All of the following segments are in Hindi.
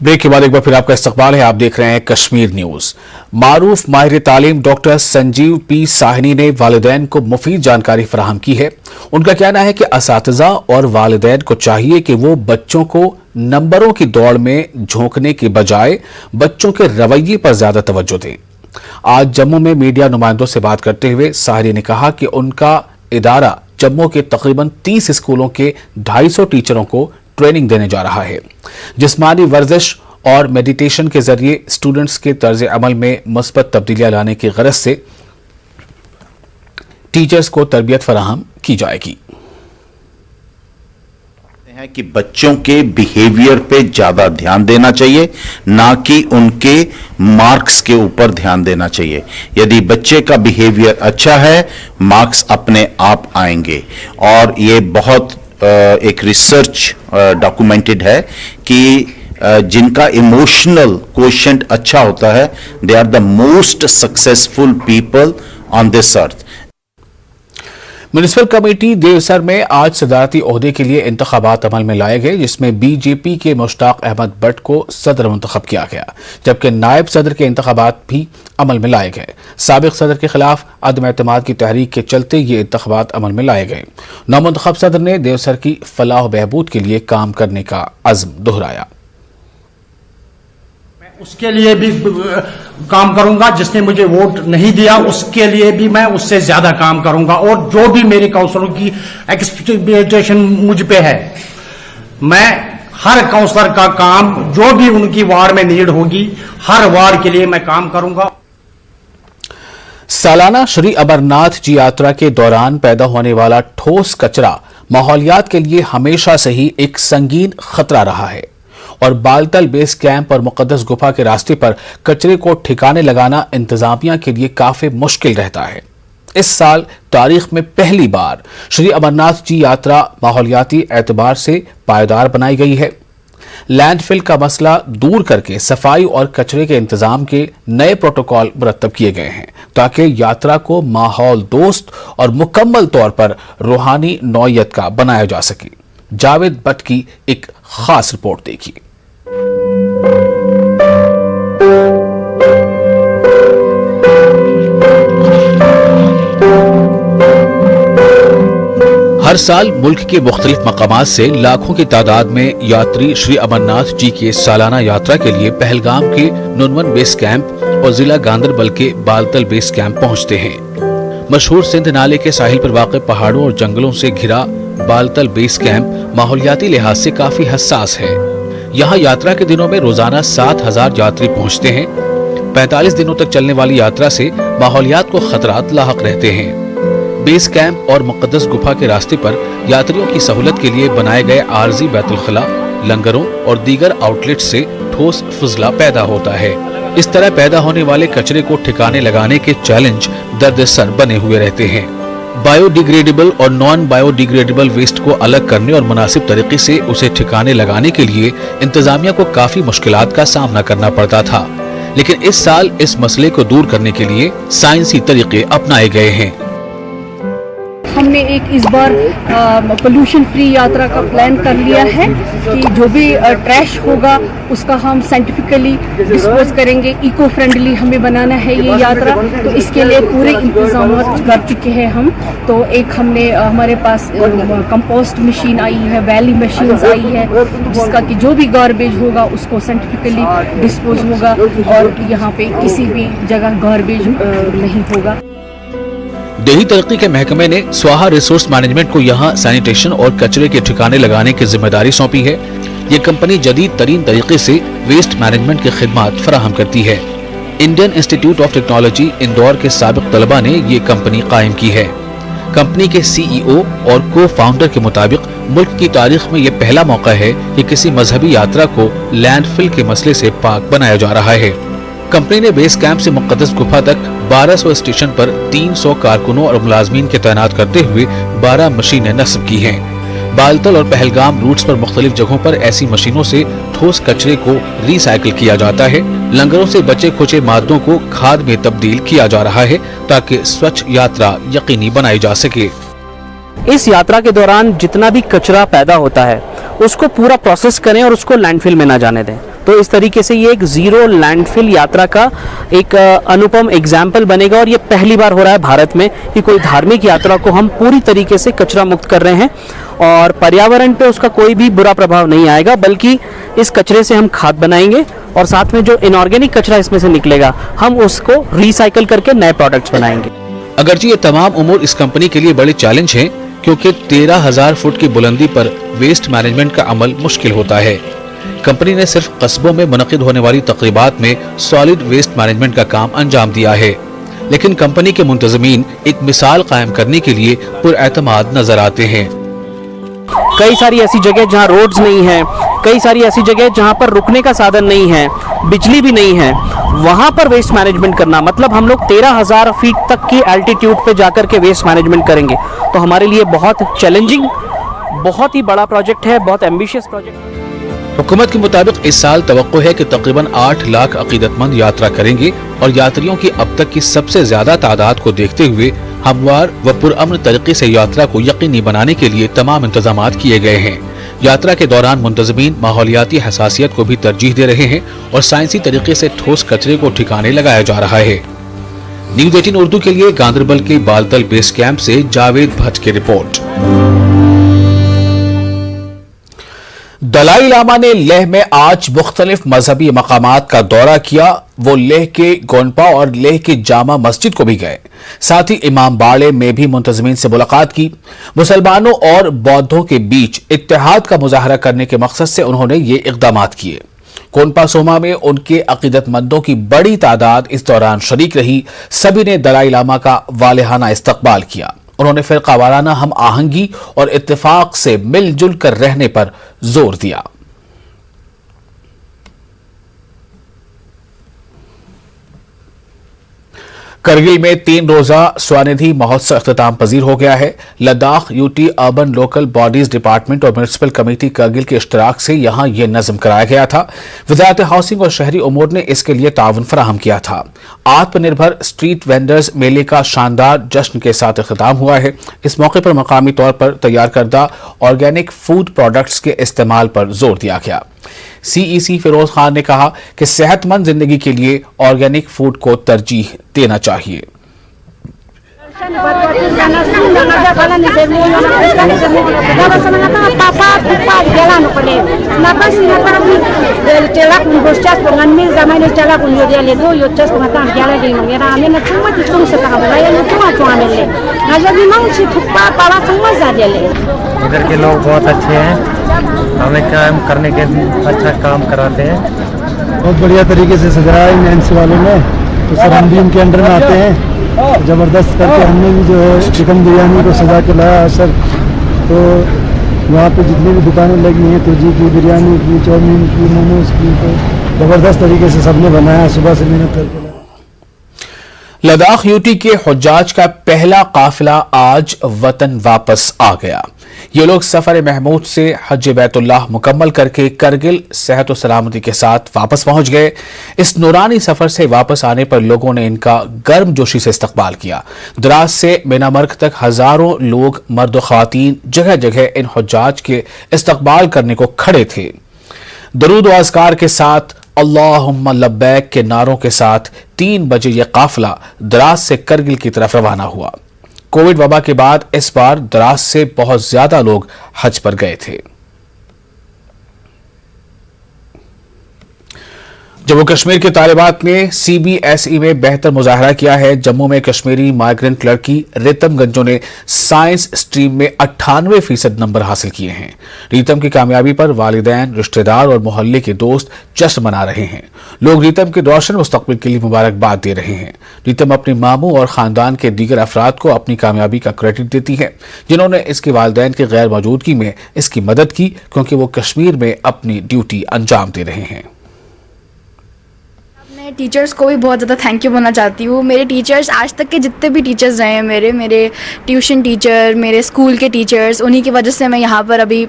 ब्रेक के बाद एक बार फिर आपका इस्तकबाल है। आप देख रहे हैं कश्मीर न्यूज। मारूफ माहिर तालीम डॉक्टर संजीव पी साहनी ने वालिदैन को मुफीद जानकारी फराहम की है। उनका कहना है कि असातिज़ा और वालिदैन को चाहिए कि वो बच्चों को नंबरों की दौड़ में झोंकने के बजाय बच्चों के रवैये पर ज्यादा तवज्जो दें। आज जम्मू में मीडिया नुमाइंदों से बात करते हुए साहनी ने कहा कि उनका इदारा जम्मू के तकरीबन 30 स्कूलों के 250 टीचरों को ट्रेनिंग देने जा रहा है। जिस्मानी वर्जिश और मेडिटेशन के जरिए स्टूडेंट्स के तर्ज अमल में मुस्बत तब्दीलियां लाने की गरज से टीचर्स को तरबियत फराहम की जाएगी। है कि बच्चों के बिहेवियर पे ज्यादा ध्यान देना चाहिए, ना कि उनके मार्क्स के ऊपर ध्यान देना चाहिए। यदि बच्चे का बिहेवियर अच्छा है, मार्क्स अपने आप आएंगे। और ये बहुत एक रिसर्च डॉक्यूमेंटेड है कि जिनका इमोशनल कोशेंट अच्छा होता है, they are the most successful people on this earth. Municipal committee Devsar में आज सदारती ओहदे के लिए इंतखाबात अमल में लाए गए, जिसमें बीजेपी के मुश्ताक अहमद भट्ट को सदर मुंतखब किया गया, जबकि नायब सदर के इंतखाबात भी अमल में लाए गए। साबिक सदर के खिलाफ अदम एतमाद की तहरीक के चलते ये इंतखाबात अमल में लाए गए। नौमुंतखब सदर ने देवसर की फलाह बहबूद के लिए काम करने का अज़्म दोहराया। उसके लिए भी काम करूंगा, जिसने मुझे वोट नहीं दिया उसके लिए भी मैं उससे ज्यादा काम करूंगा। और जो भी मेरे काउंसलरों की एक्सपेक्टेशन मुझ पे है, मैं हर काउंसलर का काम जो भी उनकी वार्ड में नीड होगी, हर वार्ड के लिए मैं काम करूंगा। सालाना श्री अमरनाथ जी यात्रा के दौरान पैदा होने वाला ठोस कचरा माहौलियात के लिए हमेशा से ही एक संगीन खतरा रहा है और बालतल बेस कैंप और मुकद्दस गुफा के रास्ते पर कचरे को ठिकाने लगाना इंतजामिया के लिए काफी मुश्किल रहता है। इस साल तारीख में पहली बार श्री अमरनाथ जी यात्रा माहौलियाती एतबार से पायदार बनाई गई है। लैंडफिल का मसला दूर करके सफाई और कचरे के इंतजाम के नए प्रोटोकॉल मुरत्तब किए गए हैं, ताकि यात्रा को माहौल दोस्त और मुकम्मल तौर पर रूहानी नौयत का बनाया जा सके। जावेद भट्ट की एक खास रिपोर्ट देखिए। हर साल मुल्क के मुख्तलिफ मकामात से लाखों की तादाद में यात्री श्री अमरनाथ जी के सालाना यात्रा के लिए पहलगाम के नुनवन बेस कैंप और जिला गांदरबल के बालतल बेस कैंप पहुंचते हैं। मशहूर सिंध नाले के साहिल पर वाक़ पहाड़ों और जंगलों से घिरा बालतल बेस कैंप माहौलियाती लिहाज से काफी हसास है। यहाँ यात्रा के दिनों में रोजाना 7,000 यात्री पहुँचते हैं। 45 दिनों तक चलने वाली यात्रा से माहौलियात को खतरात लाहक रहते हैं। बेस कैंप और मुकद्दस गुफा के रास्ते पर यात्रियों की सहूलत के लिए बनाए गए आरजी बैतुल खला, लंगरों और दीगर आउटलेट से ठोस फजला पैदा होता है। इस तरह पैदा होने वाले कचरे को ठिकाने लगाने के चैलेंज दर्दसर बने हुए रहते हैं। बायोडिग्रेडेबल और नॉन बायोडिग्रेडेबल वेस्ट को अलग करने और मुनासिब तरीके से उसे ठिकाने लगाने के लिए इंतजामिया को काफी मुश्किलात का सामना करना पड़ता था, लेकिन इस साल इस मसले को दूर करने के लिए साइंसी तरीके अपनाए गए हैं। हमने एक इस बार पोल्यूशन फ्री यात्रा का प्लान कर लिया है कि जो भी ट्रैश होगा उसका हम साइंटिफिकली डिस्पोज करेंगे। इको फ्रेंडली हमें बनाना है ये यात्रा, तो इसके लिए पूरे इंतजाम कर चुके हैं हम। तो एक हमने हमारे पास कंपोस्ट मशीन आई है, वैली मशीन्स आई है, जिसका कि जो भी गार्बेज होगा उसको साइंटिफिकली डिस्पोज होगा और यहाँ पे किसी भी जगह गार्बेज नहीं होगा। देही तरक्की के महकमे ने स्वाहा रिसोर्स मैनेजमेंट को यहाँ सैनिटेशन और कचरे के ठिकाने लगाने की जिम्मेदारी सौंपी है। ये कंपनी जदीद तरीन तरीके से वेस्ट मैनेजमेंट की खिदमत फराहम करती है। Indian institute of technology Indore के साबिक तलबा ने ये कंपनी कायम की है। कंपनी के CEO और को फाउंडर के मुताबिक मुल्क की तारीख में ये पहला मौका है कि किसी मजहबी यात्रा को लैंडफिल के मसले से पाक बनाया जा रहा है। कंपनी ने बेस कैंप से मुकद्दस गुफा तक 1200 स्टेशन पर 300 कारकुनों और मुलाजमीन के तैनात करते हुए 12 मशीनें नस्ब की हैं। बालतल और पहलगाम रूट्स पर मुख्तलिफ जगहों पर ऐसी मशीनों से ठोस कचरे को रिसाइकिल किया जाता है। लंगरों से बचे खुचे मादों को खाद में तब्दील किया जा रहा है, ताकि स्वच्छ यात्रा यकीनी बनाई जा सके। इस यात्रा के दौरान जितना भी कचरा पैदा होता है उसको पूरा प्रोसेस करें और उसको लैंडफिल में ना जाने दें। तो इस तरीके से ये एक ज़ीरो लैंडफिल यात्रा का एक अनुपम एग्जाम्पल बनेगा। और ये पहली बार हो रहा है भारत में कि कोई धार्मिक यात्रा को हम पूरी तरीके से कचरा मुक्त कर रहे हैं और पर्यावरण पे उसका कोई भी बुरा प्रभाव नहीं आएगा, बल्कि इस कचरे से हम खाद बनाएंगे और साथ में जो इनऑर्गेनिक कचरा इसमें से निकलेगा हम उसको रिसाइकल करके नए प्रोडक्ट्स बनाएंगे। अगरचे ये तमाम उमूर इस कंपनी के लिए बड़े चैलेंज हैं, क्योंकि 13,000 फुट की बुलंदी पर वेस्ट मैनेजमेंट का अमल मुश्किल होता है। कंपनी ने सिर्फ कस्बों में मुनक़िद होने वाली तक़रीबात में सॉलिड वेस्ट मैनेजमेंट का काम अंजाम दिया है, लेकिन कंपनी के मुंतज़मीन एक मिसाल कायम करने के लिए पुरएतमाद नजर आते हैं। कई सारी ऐसी जगह जहां रोड्स नहीं है, कई सारी ऐसी जगह जहां पर रुकने का साधन नहीं है, बिजली भी नहीं है, वहां पर वेस्ट मैनेजमेंट करना मतलब हम लोग 13,000 फीट तक की एल्टीट्यूड पे जाकर के वेस्ट मैनेजमेंट करेंगे। तो हमारे लिए बहुत चैलेंजिंग, बहुत ही बड़ा प्रोजेक्ट है, बहुत एम्बिशियस प्रोजेक्ट। हुकूमत के मुताबिक इस साल तवक्को है कि तकरीबन 8 लाख अकीदतमंद यात्रा करेंगे और यात्रियों की अब तक की सबसे ज्यादा तादाद को देखते हुए हमवार व पुरअमन तरीके से यात्रा को यकीनी बनाने के लिए तमाम इंतजाम किए गए हैं। यात्रा के दौरान मुंतजमीन माहौलियाती हसासियत को भी तरजीह दे रहे हैं और साइंसी तरीके से ठोस कचरे को ठिकाने लगाया जा रहा है। न्यूज़ 18 उर्दू के लिए गांदरबल के बालतल बेस कैंप से जावेद भट्ट की रिपोर्ट। दलाई लामा ने लेह में आज मुख्तलिफ मजहबी मकामात का दौरा किया। वो लेह के गोनपा और लेह की जामा मस्जिद को भी गए, साथ ही इमाम बाड़े में भी मुंतजमीन से मुलाकात की। मुसलमानों और बौद्धों के बीच इत्तेहाद का मुजाहरा करने के मकसद से उन्होंने ये इकदाम किए। कोनपा सोमा में उनके अकीदतमंदों की बड़ी तादाद इस दौरान शरीक रही। सभी ने दलाई लामा का वालेहाना इस्तकबाल किया। उन्होंने फिरका वाराना हम आहंगी और इत्तेफाक से मिलजुल कर रहने पर जोर दिया। करगिल में 3 रोजा स्वानिधि महोत्सव अख्ताम पजीर हो गया है। Ladakh UT urban local bodies department और म्यूनिसिपल कमेटी करगिल के इश्तराक से यहां यह नज़म कराया गया था। वजारत हाउसिंग और शहरी उमूर ने इसके लिए ताउन फराहम किया था। आत्मनिर्भर स्ट्रीट वेंडर्स मेले का शानदार जश्न के साथ अख्ताम हुआ है। इस मौके पर मकामी तौर पर तैयार करदा ऑर्गेनिक फूड प्रोडक्ट्स के इस्तेमाल पर जोर दिया गया। सीईसी फिरोज खान ने कहा कि सेहतमंद जिंदगी के लिए ऑर्गेनिक फूड को तरजीह देना चाहिए। इधर के लोग बहुत अच्छे हैं, हमें काम करने के अच्छा काम कराते हैं। बहुत बढ़िया तरीके से सजाया इन एनसी वालों ने, तो सर हम भी उनके अंडर में आते हैं। ज़बरदस्त करके हमने भी जो है चिकन बिरयानी को सजा के लाया है सर। तो यहाँ पे जितनी भी दुकानें लगी हैं, तुर्जी की, बिरयानी की, चाउमीन की, मोमोज की, तो ज़बरदस्त तरीके से सबने बनाया, सुबह से मेहनत करके लाया। लद्दाख यूटी के हुज्जाज का पहला काफिला आज वतन वापस आ गया। ये लोग सफर महमूद से हज बैतुल्लाह मुकम्मल करके करगिल सेहत और सलामती के साथ वापस पहुंच गए। इस नूरानी सफर से वापस आने पर लोगों ने इनका गर्मजोशी से इस्तकबाल किया। दराज से मीनामर्ग तक हजारों लोग मर्द और ख्वातीन जगह जगह इन हुज्जाज के इस्तकबाल करने को खड़े थे। दरूद व अज़कार के साथ अल्लाहुम्मा लब्बैक के नारों के साथ 3 बजे यह काफिला दराज से करगिल की तरफ रवाना हुआ। कोविड वबा के बाद इस बार दराज से बहुत ज्यादा लोग हज पर गए थे। जम्मू कश्मीर के तालिबात ने सीबीएसई में बेहतर मुजाहरा किया है। जम्मू में कश्मीरी माइग्रेंट लड़की रितम गंजो ने साइंस स्ट्रीम में 98% नंबर हासिल किए हैं। रितम की कामयाबी पर वालिदैन, रिश्तेदार और मोहल्ले के दोस्त जश्न मना रहे हैं। लोग रितम के रोशन मुस्तकबिल के लिए मुबारकबाद दे रहे हैं। रितम अपने मामू और खानदान के दीगर अफराद को अपनी कामयाबी का क्रेडिट देती है, जिन्होंने इसके वालिदैन की गैर मौजूदगी में इसकी मदद की, क्योंकि वो कश्मीर में अपनी ड्यूटी अंजाम दे रहे हैं। मैं टीचर्स को भी बहुत ज़्यादा थैंक यू बोलना चाहती हूँ। मेरे टीचर्स, आज तक के जितने भी टीचर्स रहे हैं मेरे ट्यूशन टीचर, मेरे स्कूल के टीचर्स, उन्हीं की वजह से मैं यहाँ पर अभी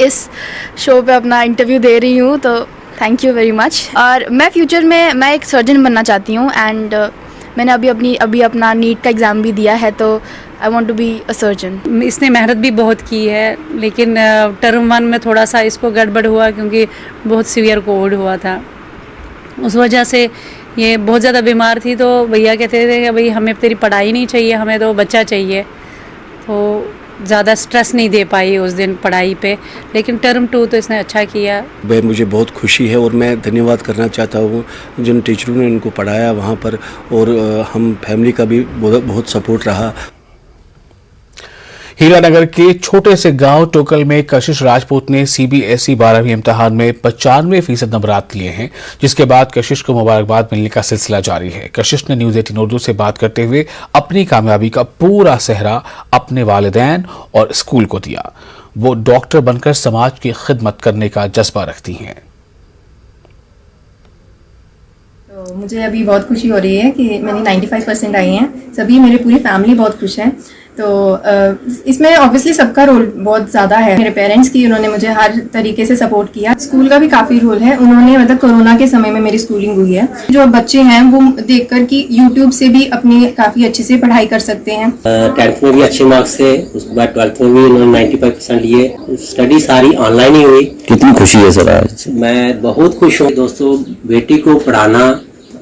इस शो पे अपना इंटरव्यू दे रही हूँ। तो थैंक यू वेरी मच। और मैं फ्यूचर में एक सर्जन बनना चाहती हूँ एंड मैंने अभी अपना नीट का एग्ज़ाम भी दिया है, तो I want to be a surgeon. इसने मेहनत भी बहुत की है, लेकिन टर्म 1 में थोड़ा सा इसको गड़बड़ हुआ क्योंकि बहुत सीवियर कोविड हुआ था। उस वजह से ये बहुत ज़्यादा बीमार थी, तो भैया कहते थे कि भाई हमें तेरी पढ़ाई नहीं चाहिए, हमें तो बच्चा चाहिए। तो ज़्यादा स्ट्रेस नहीं दे पाई उस दिन पढ़ाई पे, लेकिन टर्म 2 तो इसने अच्छा किया। मुझे बहुत खुशी है और मैं धन्यवाद करना चाहता हूँ जिन टीचरों ने इनको पढ़ाया वहाँ पर, और हम फैमिली का भी बहुत सपोर्ट रहा। हीरानगर के छोटे से गांव टोकल में कशिश राजपूत ने सीबीएसई 12वीं इम्तिहान में 95% नंबरात लिए हैं, जिसके बाद कशिश को मुबारकबाद मिलने का सिलसिला जारी है। कशिश ने न्यूज 18 उर्दू से बात करते हुए अपनी कामयाबी का पूरा सेहरा अपने वालिदैन और स्कूल को दिया। वो डॉक्टर बनकर समाज की खिदमत करने का जज्बा रखती हैं। तो मुझे अभी बहुत खुशी हो रही है कि मेरी 95% आई हैं, सभी मेरी पूरी फैमिली बहुत खुश है। तो इसमें ऑब्वियसली सबका रोल बहुत ज़्यादा है। मेरे पेरेंट्स की, उन्होंने मुझे हर तरीके से सपोर्ट किया। स्कूल का भी काफ़ी रोल है, उन्होंने मतलब कोरोना के समय में मेरी स्कूलिंग हुई है। जो बच्चे हैं वो देखकर कि यूट्यूब से भी अपनी काफ़ी अच्छे से पढ़ाई कर सकते हैं। 10th में भी अच्छे मार्क्स थे, उसके बाद 12th में भी उन्होंने 95% लिए। स्टडी सारी ऑनलाइन ही हुई। कितनी खुशी है सर आज? मैं बहुत खुश हूँ। दोस्तों, बेटी को पढ़ाना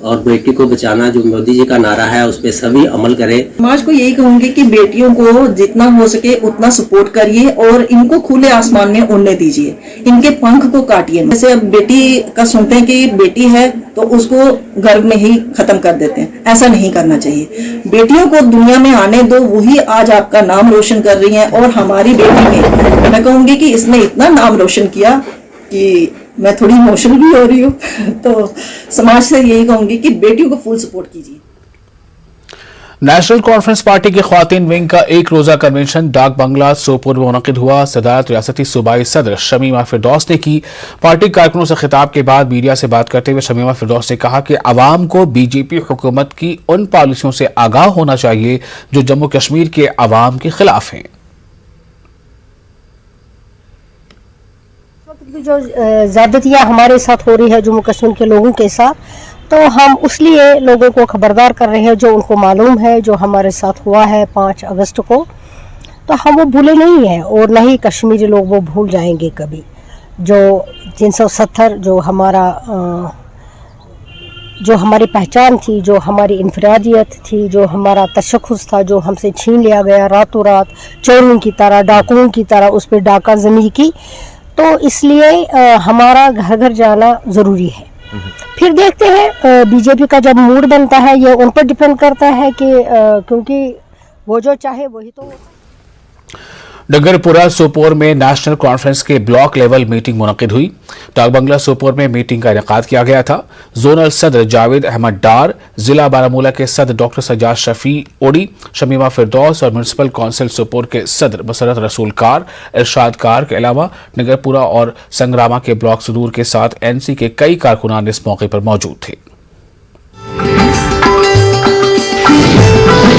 और बेटी को बचाना, जो मोदी जी का नारा है, उस पर सभी अमल करें। समाज को यही कहूंगी कि बेटियों को जितना हो सके उतना सपोर्ट करिए और इनको खुले आसमान में उड़ने दीजिए, इनके पंख को काटिए। जैसे अब बेटी का सुनते हैं कि बेटी है तो उसको गर्भ में ही खत्म कर देते हैं, ऐसा नहीं करना चाहिए। बेटियों को दुनिया में आने दो, वही आज आपका नाम रोशन कर रही हैं। और हमारी बेटी ने, मैं कहूंगी कि इसने इतना नाम रोशन किया कि मैं थोड़ी इमोशनल भी हो रही हूँ। तो समाज से यही कहूंगी कि बेटियों को फुल सपोर्ट कीजिए। नेशनल कॉन्फ्रेंस पार्टी के ख्वातीन विंग का एक रोजा कन्वेंशन डाक बंगला सोपोर में मुनक़िद हुआ। सदारत रियासती सूबाई सदर शमीमा फिरदौस ने की। पार्टी कारकुनों से खिताब के बाद मीडिया से बात करते हुए शमीमा फिरदौस ने कहा कि अवाम को बीजेपी हुकूमत की उन पॉलिसियों से आगाह होना चाहिए जो जम्मू कश्मीर के अवाम के खिलाफ हैं। जो ज़्यादतियाँ हमारे साथ हो रही है जम्मू कश्मीर के लोगों के साथ, तो हम उसलिए लोगों को खबरदार कर रहे हैं। जो उनको मालूम है जो हमारे साथ हुआ है 5 अगस्त को, तो हम वो भूले नहीं हैं और न ही कश्मीरी लोग वो भूल जाएंगे कभी। जो 370 जो हमारी पहचान थी, जो हमारी इनफरादियत थी, जो हमारा तशख़्ख़ुस था, जो हमसे छीन लिया गया रातों रात चोरों की तरह, डाकुओं की तरह उस पर डाका ज़नी की। तो इसलिए हमारा घर घर जाना ज़रूरी है। फिर देखते हैं बीजेपी का जब मूड बनता है, ये उन पर डिपेंड करता है कि क्योंकि वो जो चाहे वही तो। डगरपुरा सोपोर में नेशनल कॉन्फ्रेंस के ब्लॉक लेवल मीटिंग मुनक़िद हुई। डाक बंगला सोपोर में मीटिंग का इनेकाद किया गया था। जोनल सदर जावेद अहमद डार, जिला बारामूला के सदर डॉक्टर सजाद शफी ओडी, शमीमा फिरदौस और म्यूनसिपल काउंसिल सोपोर के सदर मसरत रसूल कार, इरशाद कार के अलावा नगरपुरा और संग्रामा के ब्लॉक सदूर के साथ एनसी के कई कारकुनान इस मौके पर मौजूद थे।